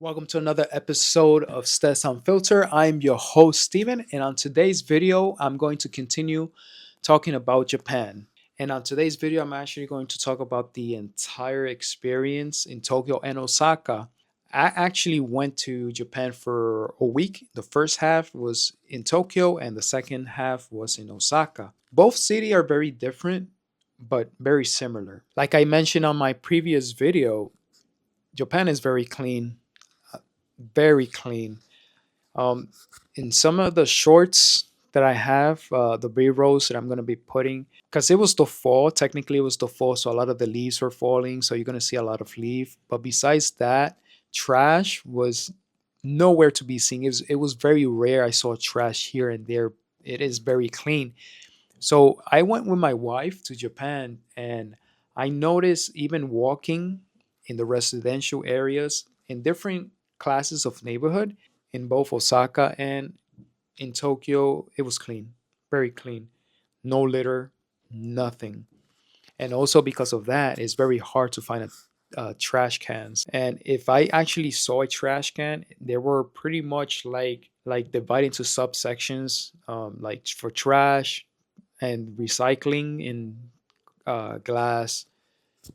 Welcome to another episode of Stez Unfiltered. I'm your host, Steven, and on today's video, I'm going to continue talking about Japan. And on today's video, I'm actually going to talk about the entire experience in Tokyo and Osaka. I actually went to Japan for a week. The first half was in Tokyo, and the second half was in Osaka. Both cities are very different, but very similar. Like I mentioned on my previous video, Japan is very clean. Um, in some of the shorts that I have, the B-rolls that I'm going to be putting, because it was the fall, technically it was the fall, so a lot of the leaves were falling, so you're going to see a lot of leaf. But besides that, trash was nowhere to be seen. It was very rare I saw trash here and there. It is very clean. So I went with my wife to Japan, and I noticed even walking in the residential areas in different classes of neighborhood in both Osaka and in Tokyo, it was clean, very clean. No litter, nothing. And also because of that, it's very hard to find trash cans. And if I actually saw a trash can, they were pretty much like divided into subsections, like for trash, and recycling in glass,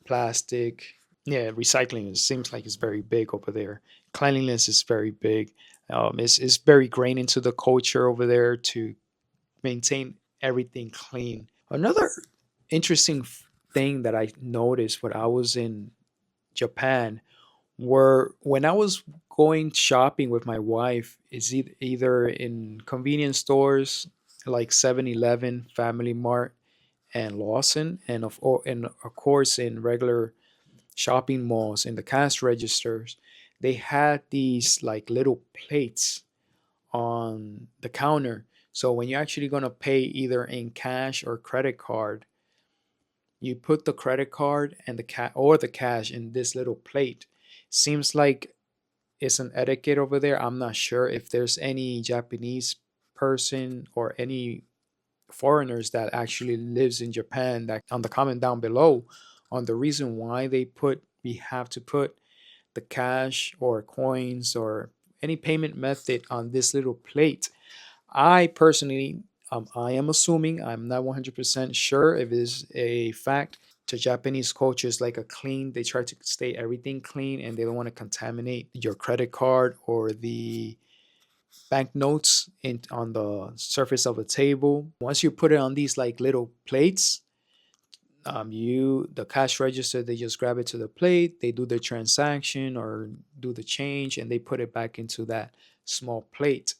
plastic. Yeah, recycling it seems like it's very big over there. Cleanliness is very big. It's very grained into the culture over there to maintain everything clean. Another interesting thing that I noticed when I was in Japan were when I was going shopping with my wife is either in convenience stores like 7-Eleven, Family Mart, and Lawson, and of course in regular shopping malls in the cash registers, they had these like little plates on the counter. So when you're actually gonna pay either in cash or credit card, you put the credit card and the cash in this little plate. Seems like it's an etiquette over there. I'm not sure if there's any Japanese person or any foreigners that actually lives in Japan that on the comment down below on the reason why we have to put the cash or coins or any payment method on this little plate. I personally, I am assuming, I'm not 100% sure if it is a fact. To Japanese culture is like a clean. They try to stay everything clean, and they don't want to contaminate your credit card or the banknotes on the surface of a table. Once you put it on these like little plates, the cash register, they just grab it to the plate, they do their transaction or do the change, and they put it back into that small plate,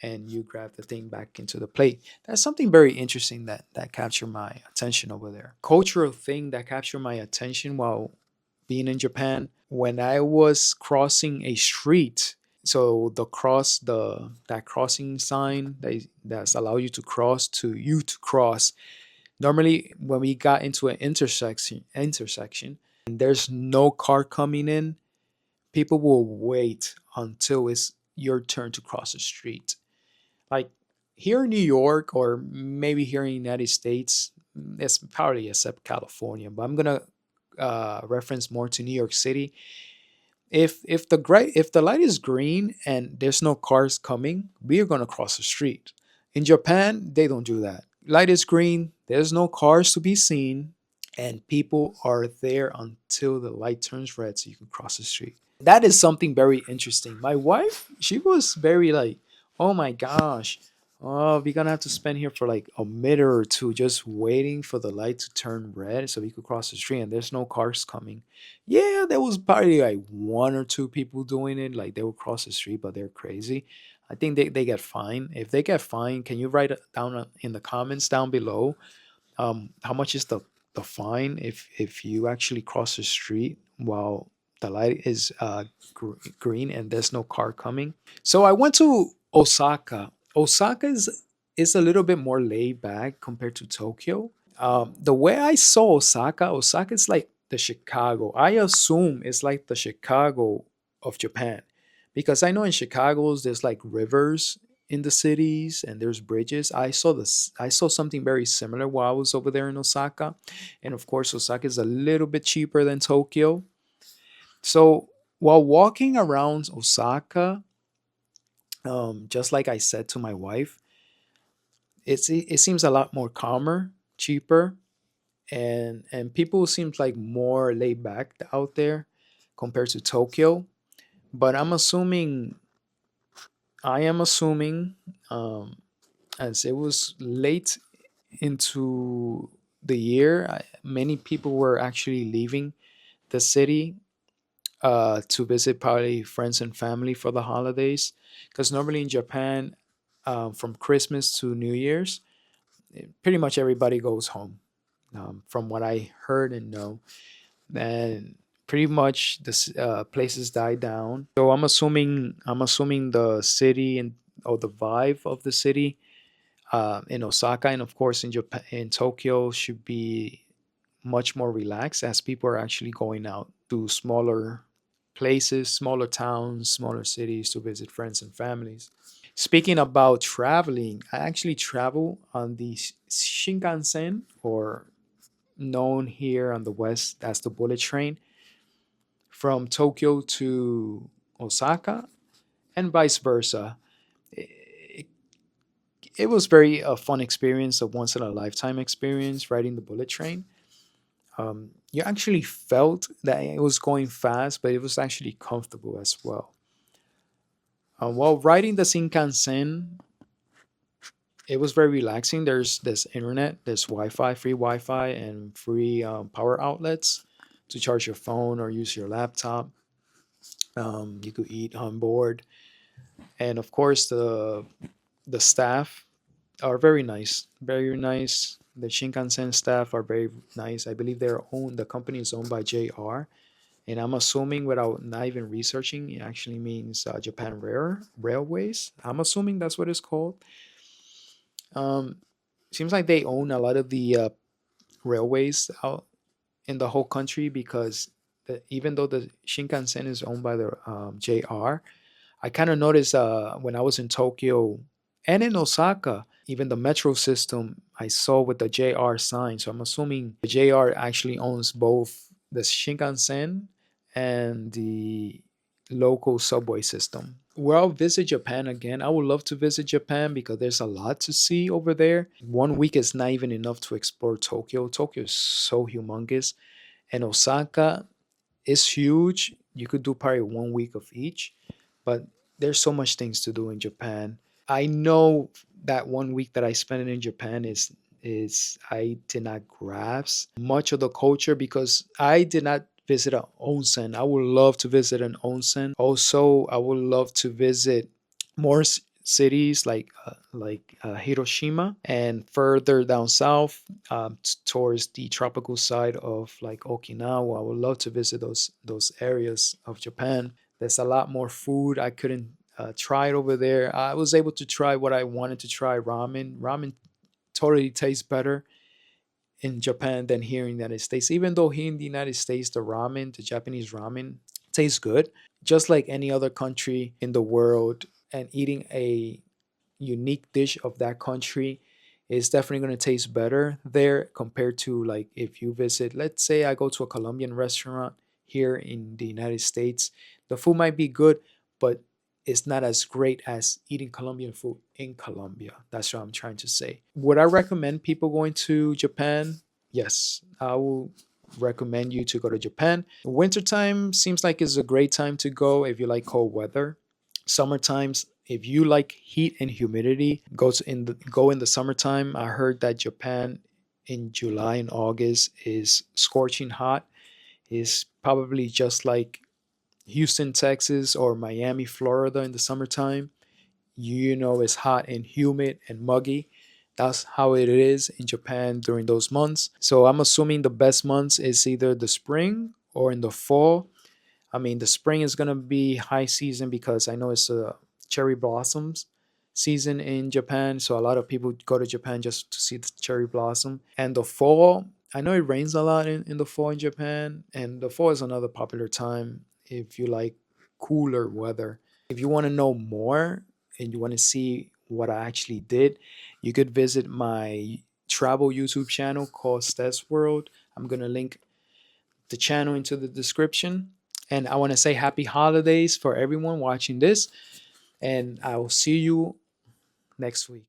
and you grab the thing back into the plate. That's something very interesting that captured my attention over there. Cultural thing that captured my attention while being in Japan when I was crossing a street. So that crossing sign that's allow you to cross. Normally, when we got into an intersection, and there's no car coming in, people will wait until it's your turn to cross the street. Like here in New York, or maybe here in the United States, it's probably except California, but I'm gonna reference more to New York City. If the light is green and there's no cars coming, we are gonna cross the street. In Japan, they don't do that. Light is green, there's no cars to be seen, and people are there until the light turns red so you can cross the street. That is something very interesting. My wife, she was very like, oh my gosh, oh, we're gonna have to spend here for like a minute or two just waiting for the light to turn red so we could cross the street, and there's no cars coming. Yeah, there was probably like one or two people doing it, like they would cross the street, but they're crazy. I think they get fined. If they get fined, can you write it down in the comments down below? How much is the fine if you actually cross the street while the light is green and there's no car coming? So I went to Osaka. Osaka is a little bit more laid back compared to Tokyo. The way I saw Osaka is like the Chicago. I assume it's like the Chicago of Japan, because I know in Chicago's there's like rivers in the cities and there's bridges. I saw something very similar while I was over there in Osaka, and of course Osaka is a little bit cheaper than Tokyo. So While walking around Osaka, just like I said to my wife, it seems a lot more calmer, cheaper, and people seems like more laid back out there compared to Tokyo. But I am assuming, um, as it was late into the year, many people were actually leaving the city to visit probably friends and family for the holidays. Because normally in Japan, from Christmas to New Year's, pretty much everybody goes home. From what I heard and know, and pretty much the places die down. So I'm assuming the city and or the vibe of the city in Osaka and of course in Japan in Tokyo should be much more relaxed as people are actually going out to smaller places, smaller towns, smaller cities to visit friends and families. Speaking about traveling, I actually travel on the Shinkansen, or known here on the West as the bullet train, from Tokyo to Osaka and vice versa. It, it was very a fun experience, a once in a lifetime experience riding the bullet train. You actually felt that it was going fast, but it was actually comfortable as well. While riding the Shinkansen, it was very relaxing. There's internet, there's Wi-Fi, free Wi-Fi, and free power outlets to charge your phone or use your laptop. You could eat on board, and of course the staff are very nice, very nice. The Shinkansen staff are very nice. I believe the company is owned by JR, and I'm assuming without not even researching, it actually means Japan Railways. I'm assuming that's what it's called. Um, Seems like they own a lot of the railways out in the whole country because even though the Shinkansen is owned by the JR, I kind of noticed when I was in Tokyo and in Osaka, even the metro system I saw with the JR sign. So I'm assuming the JR actually owns both the Shinkansen and the local subway system. Where I'll visit Japan again, I would love to visit Japan because there's a lot to see over there. 1 week is not even enough to explore Tokyo. Tokyo is so humongous, and Osaka is huge. You could do probably 1 week of each, but there's so much things to do in Japan. I know that 1 week that I spent in Japan is I did not grasp much of the culture because I did not visit an onsen. I would love to visit an onsen. Also, I would love to visit more cities like Hiroshima and further down south towards the tropical side of like Okinawa. I would love to visit those areas of Japan. There's a lot more food I couldn't try it over there. I was able to try what I wanted to try, ramen. Ramen totally tastes better in Japan than here in the United States. Even though here in the United States, the Japanese ramen, tastes good, just like any other country in the world, and eating a unique dish of that country is definitely going to taste better there compared to like if you visit, let's say I go to a Colombian restaurant here in the United States. The food might be good, but it's not as great as eating Colombian food in Colombia. That's what I'm trying to say. Would I recommend people going to Japan? Yes, I will recommend you to go to Japan. Wintertime seems like it's a great time to go if you like cold weather. Summer times, if you like heat and humidity, go in the summertime. I heard that Japan in July and August is scorching hot. Is probably just like Houston, Texas, or Miami, Florida in the summertime. You know, it's hot and humid and muggy. That's how it is in Japan during those months. So I'm assuming the best months is either the spring or in the fall. I mean, the spring is gonna be high season because I know it's a cherry blossoms season in Japan. So a lot of people go to Japan just to see the cherry blossom. And the fall, I know it rains a lot in the fall in Japan. And the fall is another popular time if you like cooler weather. If you want to know more and you want to see what I actually did, you could visit my travel YouTube channel called Stez World. I'm gonna link the channel into the description. And I want to say happy holidays for everyone watching this. And I will see you next week.